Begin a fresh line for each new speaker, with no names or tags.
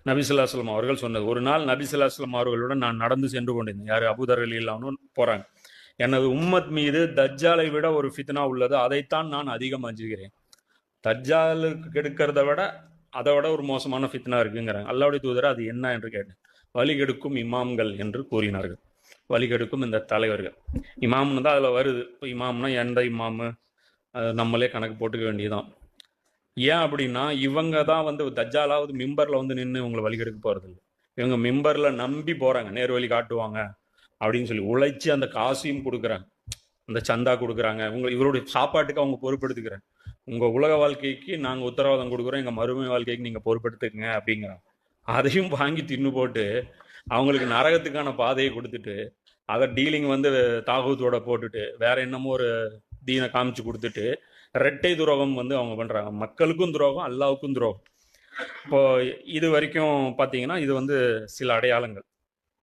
நபி ஸல்லல்லாஹு அலைஹி வஸல்லம் அவர்கள் சொன்னது. ஒரு நாள் நபி ஸல்லல்லாஹு அலைஹி வஸல்லம் அவர்களுடன் நான் நடந்து சென்று கொண்டிருந்தேன். யார்? அபூதர் ரலியல்லாஹு அன்ஹு போறாங்க. எனது உம்மத் மீது தஜ்ஜாலை விட ஒரு ஃபித்னா உள்ளது, அதைத்தான் நான் அதிகம் அஞ்சுகிறேன். தஜ்ஜாலுக்கு கெடுக்கிறத விட அதை விட ஒரு மோசமான ஃபித்னா இருக்குங்கிறாங்க. அல்லாஹ்வுடைய தூதர் அது என்ன என்று கேட்டேன். வழிகெடுக்கும் இமாம்கள் என்று கூறினார்கள். வழிகெடுக்கும் இந்த தலைவர்கள். இமாம்னு தான் அதில் வருது. இப்போ இமாம்னா எந்த இமாமு, அது நம்மளே கணக்கு போட்டுக்க வேண்டியதுதான். ஏன் அப்படின்னா, இவங்க தான் வந்து தஜ்ஜாலாவது மிம்பரில் வந்து நின்று இவங்களை வழிகெடுக்க போகிறது இல்லை. இவங்க மிம்பரில் நம்பி போகிறாங்க, நேர் வழி காட்டுவாங்க அப்படின்னு சொல்லி உழைச்சி அந்த காசையும் கொடுக்குறாங்க, அந்த சந்தா கொடுக்குறாங்க. இவருடைய சாப்பாட்டுக்கு அவங்க பொறுப்பெடுத்துக்கிறாங்க. உங்கள் உலக வாழ்க்கைக்கு நாங்கள் உத்தரவாதம் கொடுக்குறோம், எங்கள் மறுமை வாழ்க்கைக்கு நீங்கள் பொறுப்பெடுத்துக்கங்க அப்படிங்கிறாங்க. அதையும் வாங்கி தின்னு போட்டு அவங்களுக்கு நரகத்துக்கான பாதையை கொடுத்துட்டு, அதை டீலிங் வந்து தாகூத்தோட போட்டுட்டு வேற என்னமோ ஒரு தீனை காமிச்சு கொடுத்துட்டு ரெட்டை துரோகம் வந்து அவங்க பண்றாங்க. மக்களுக்கும் துரோகம், அல்லாவுக்கும் துரோகம். இப்போ இது வரைக்கும் பார்த்தீங்கன்னா இது வந்து சில அடையாளங்கள்.